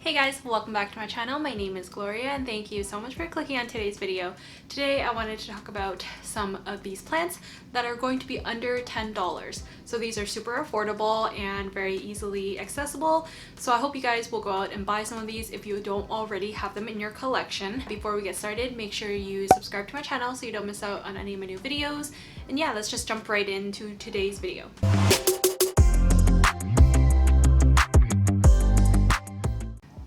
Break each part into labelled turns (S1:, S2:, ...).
S1: Hey guys, welcome back to my channel. My name is Gloria and thank you so much for clicking on today's video. Today I wanted to talk about some of these plants that are going to be under $10. So these are super affordable and very easily accessible. So I hope you guys will go out and buy some of these if you don't already have them in your collection. Before we get started, make sure you subscribe to my channel so you don't miss out on any of my new videos. And yeah, let's just jump right into today's video.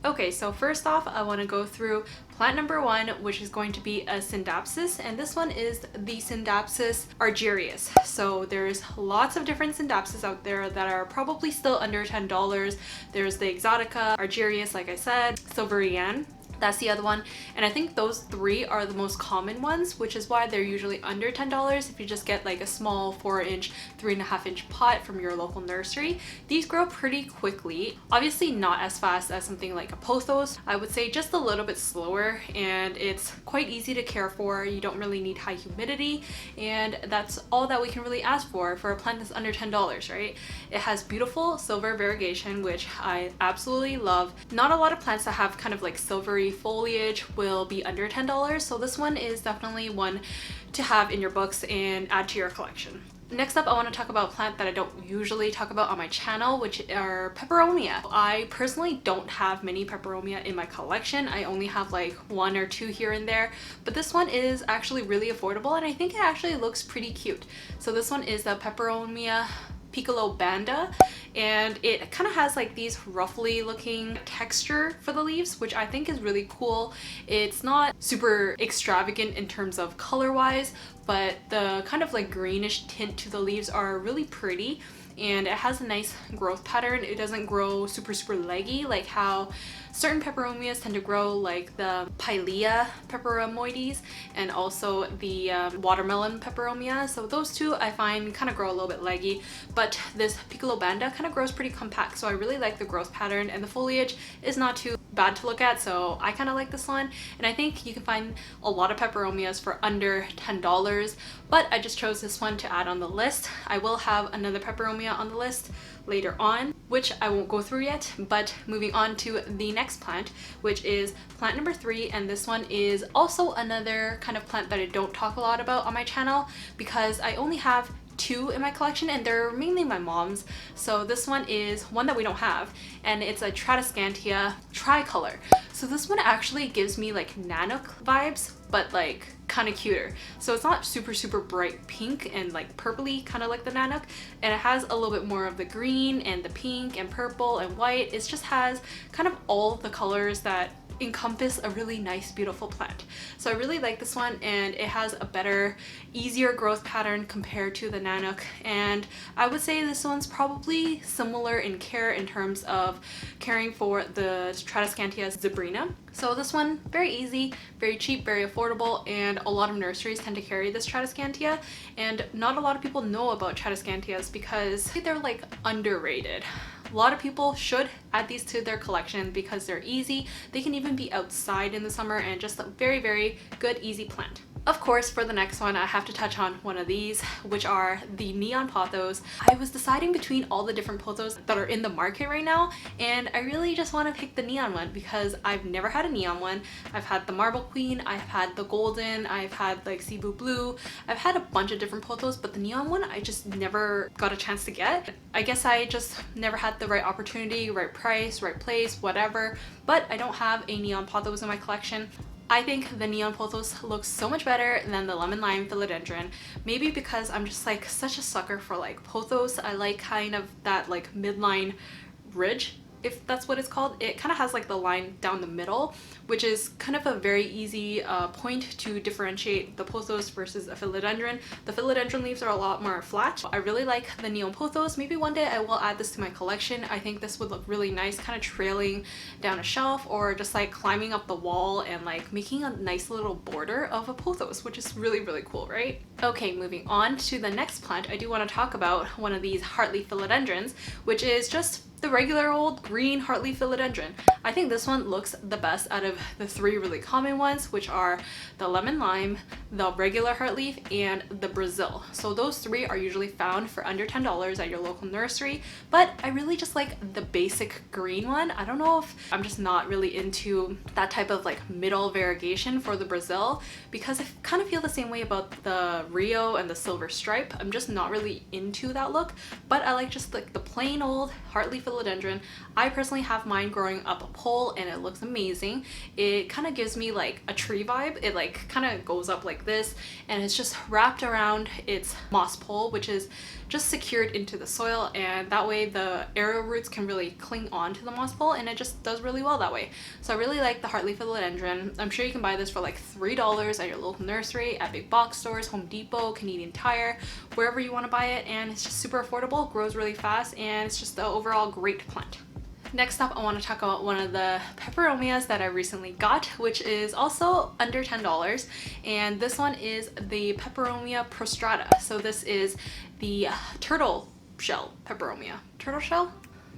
S1: Okay, so first off, I want to go through plant number one, which is going to be a scindapsus, and this one is the scindapsus argyraeus. So there's lots of different scindapsus out there that are probably still under $10. There's the exotica, argyraeus, like I said, silverian. That's the other one, and I think those three are the most common ones, which is why they're usually under $10 if you just get like a small 4-inch, 3.5-inch pot from your local nursery. These grow pretty quickly, obviously not as fast as something like a pothos. I would say just a little bit slower, and it's quite easy to care for. You don't really need high humidity, and that's all that we can really ask for a plant that's under $10, right? It has beautiful silver variegation, which I absolutely love. Not a lot of plants that have kind of like silvery foliage will be under $10, so this one is definitely one to have in your books and add to your collection. Next up, I want to talk about a plant that I don't usually talk about on my channel, which are peperomia. I personally don't have many peperomia in my collection. I only have like 1 or 2 here and there, but this one is actually really affordable and I think it actually looks pretty cute. So this one is the peperomia piccolo banda, and it kind of has like these ruffly looking texture for the leaves, which I think is really cool. It's not super extravagant in terms of color wise, but the kind of like greenish tint to the leaves are really pretty, and it has a nice growth pattern. It doesn't grow super leggy like how certain peperomias tend to grow, like the pilea peperomoides and also the watermelon peperomia. So those two I find kind of grow a little bit leggy, but this piccolo banda kind of grows pretty compact. So I really like the growth pattern, and the foliage is not too bad to look at, so I kind of like this one. And I think you can find a lot of peperomias for under $10, but I just chose this one to add on the list. I will have another peperomia on the list later on, which I won't go through yet. But moving on to the next plant, which is plant number 3, and this one is also another kind of plant that I don't talk a lot about on my channel because I only have 2 in my collection and they're mainly my mom's. So this one is one that we don't have, and it's a tradescantia tricolor. So this one actually gives me like nanook vibes, but like kind of cuter. So it's not super bright pink and like purpley kind of like the nanook, and it has a little bit more of the green and the pink and purple and white. It just has kind of all the colors that encompass a really nice beautiful plant. So I really like this one, and it has a better, easier growth pattern compared to the nanook, and I would say this one's probably similar in care in terms of caring for the tradescantia zebrina. So this one, very easy, very cheap, very affordable, and a lot of nurseries tend to carry this tradescantia, and not a lot of people know about tradescantias because they're like underrated. A lot of people should add these to their collection because they're easy. They can even be outside in the summer, and just a very good, easy plant. Of course, for the next one, I have to touch on one of these, which are the neon pothos. I was deciding between all the different pothos that are in the market right now, and I really just want to pick the neon one because I've never had a neon one. I've had the marble queen, I've had the golden, I've had like cebu blue, I've had a bunch of different pothos, but the neon one I just never got a chance to get. I guess I just never had the right opportunity, right price, right place, whatever, but I don't have a neon pothos in my collection. I think the neon pothos looks so much better than the lemon lime philodendron. Maybe because I'm just like such a sucker for like pothos. I like kind of that like midline ridge, if that's what it's called. It kind of has like the line down the middle, which is kind of a very easy point to differentiate the pothos versus a philodendron. The philodendron leaves are a lot more flat. I really like the neon pothos. Maybe one day I will add this to my collection. I think this would look really nice, kind of trailing down a shelf or just like climbing up the wall and like making a nice little border of a pothos, which is really cool, right? Okay, moving on to the next plant, I do want to talk about one of these heartleaf philodendrons, which is just the regular old green heartleaf philodendron. I think this one looks the best out of the three really common ones, which are the lemon lime, the regular heartleaf, and the Brazil. So those three are usually found for under $10 at your local nursery, but I really just like the basic green one. I don't know if I'm just not really into that type of like middle variegation for the Brazil, because I kind of feel the same way about the Rio and the silver stripe. I'm just not really into that look, but I like just like the plain old heartleaf philodendron. I personally have mine growing up a pole and it looks amazing. It kind of gives me like a tree vibe. It like kind of goes up like this and it's just wrapped around its moss pole, which is just secured into the soil, and that way the arrow roots can really cling on to the moss pole and it just does really well that way. So I really like the heartleaf philodendron. I'm sure you can buy this for like $3 at your local nursery, at big box stores, Home Depot, Canadian Tire, wherever you want to buy it, and it's just super affordable, grows really fast, and it's just the overall great plant. Next up, I want to talk about one of the peperomias that I recently got, which is also under $10, and this one is the peperomia prostrata. So this is the turtle shell peperomia. Turtle shell?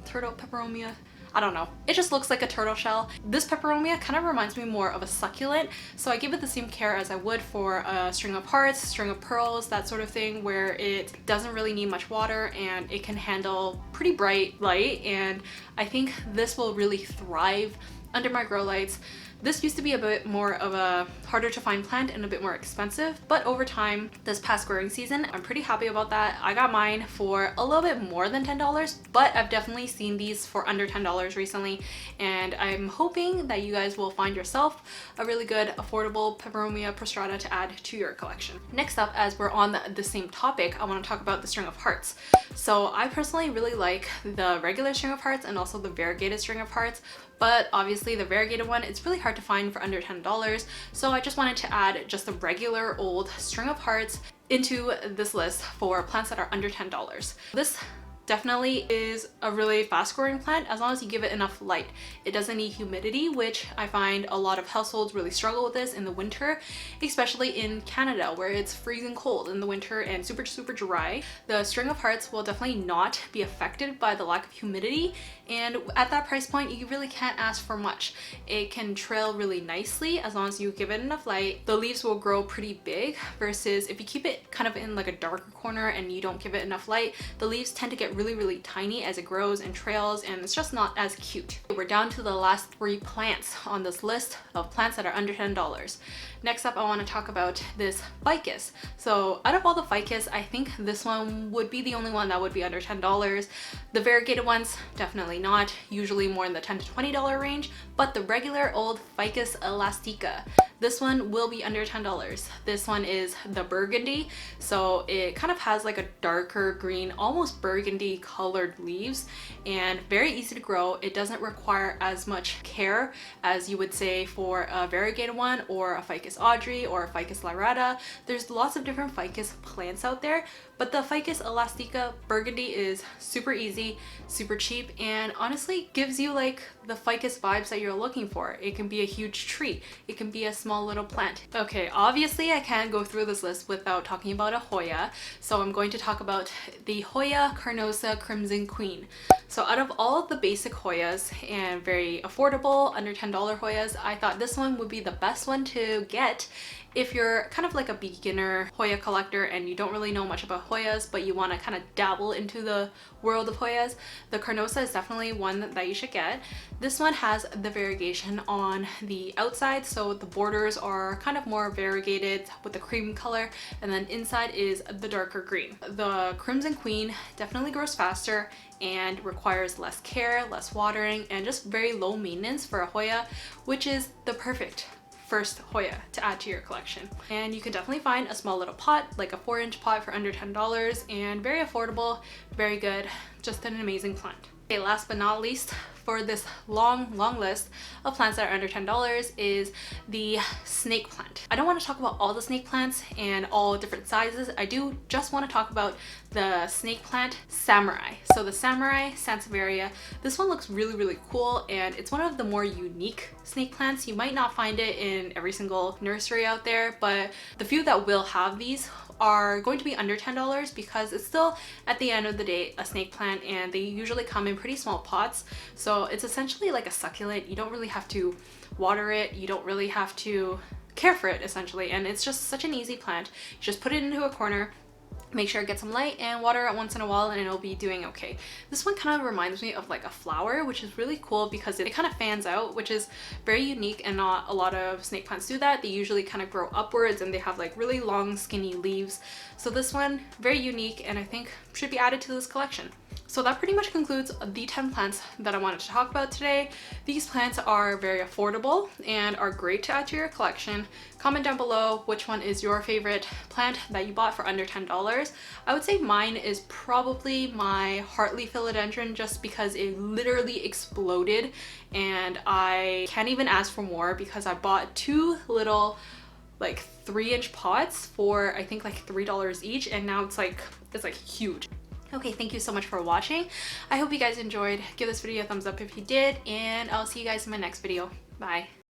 S1: Turtle peperomia? I don't know. It just looks like a turtle shell. This peperomia kind of reminds me more of a succulent, so I give it the same care as I would for a string of hearts, string of pearls, that sort of thing, where it doesn't really need much water and it can handle pretty bright light, and I think this will really thrive under my grow lights. This used to be a bit more of a harder to find plant and a bit more expensive, but over time, this past growing season, I'm pretty happy about that. I got mine for a little bit more than $10, but I've definitely seen these for under $10 recently, and I'm hoping that you guys will find yourself a really good affordable peperomia prostrata to add to your collection. Next up, as we're on the same topic, I want to talk about the string of hearts. So I personally really like the regular string of hearts and also the variegated string of hearts, but obviously the variegated one, it's really hard to find for under $10. So I just wanted to add just the regular old string of hearts into this list for plants that are under $10. This definitely is a really fast growing plant as long as you give it enough light. It doesn't need humidity, which I find a lot of households really struggle with this in the winter, especially in Canada where it's freezing cold in the winter and super dry. The string of hearts will definitely not be affected by the lack of humidity, and at that price point you really can't ask for much. It can trail really nicely as long as you give it enough light. The leaves will grow pretty big, versus if you keep it kind of in like a darker corner and you don't give it enough light, the leaves tend to get really tiny as it grows and trails, and it's just not as cute. We're down to the last 3 plants on this list of plants that are under $10. Next up, I want to talk about this ficus. So out of all the ficus, I think this one would be the only one that would be under $10. The variegated ones, definitely not, usually more in the $10 to $20 range, but the regular old ficus elastica, this one will be under $10. This one is the burgundy, so it kind of has like a darker green, almost burgundy colored leaves, and very easy to grow. It doesn't require as much care as you would say for a variegated one or a ficus audrey or a ficus lyrata. There's lots of different ficus plants out there, but the ficus elastica burgundy is super easy, super cheap, and honestly gives you like the ficus vibes that you're looking for. It can be a huge tree. It can be a small little plant. Okay, obviously I can't go through this list without talking about a hoya, so I'm going to talk about the Hoya carnosa crimson queen. So out of all of the basic hoyas and very affordable under $10 hoyas, I thought this one would be the best one to get if you're kind of like a beginner Hoya collector and you don't really know much about Hoyas, but you want to kind of dabble into the world of Hoyas. The carnosa is definitely one that you should get. This one has the variegation on the outside, so the borders are kind of more variegated with the cream color, and then inside is the darker green. The crimson queen definitely grows faster and requires less care, less watering, and just very low maintenance for a Hoya, which is the perfect first Hoya to add to your collection. And you can definitely find a small little pot, like a 4-inch pot for under $10, and very affordable, very good, just an amazing plant. Okay, last but not least, for this long list of plants that are under $10 is the snake plant. I don't want to talk about all the snake plants and all different sizes. I do just want to talk about the snake plant samurai. So the samurai sansevieria, this one looks really cool, and it's one of the more unique snake plants. You might not find it in every single nursery out there, but the few that will have these are going to be under $10 because it's still, at the end of the day, a snake plant, and they usually come in pretty small pots. So it's essentially like a succulent. You don't really have to water it. You don't really have to care for it, essentially. And it's just such an easy plant. You just put it into a corner, make sure it gets some light, and water it once in a while, and it'll be doing okay. This one kind of reminds me of like a flower, which is really cool because it kind of fans out, which is very unique, and not a lot of snake plants do that. They usually kind of grow upwards and they have like really long skinny leaves. So this one, very unique, and I think should be added to this collection. So that pretty much concludes the 10 plants that I wanted to talk about today. These plants are very affordable and are great to add to your collection. Comment down below which one is your favorite plant that you bought for under $10. I would say mine is probably my Hartley philodendron, just because it literally exploded and I can't even ask for more because I bought 2 little like 3-inch pots for I think like $3 each, and now it's like huge. Okay, thank you so much for watching. I hope you guys enjoyed. Give this video a thumbs up if you did, and I'll see you guys in my next video. Bye.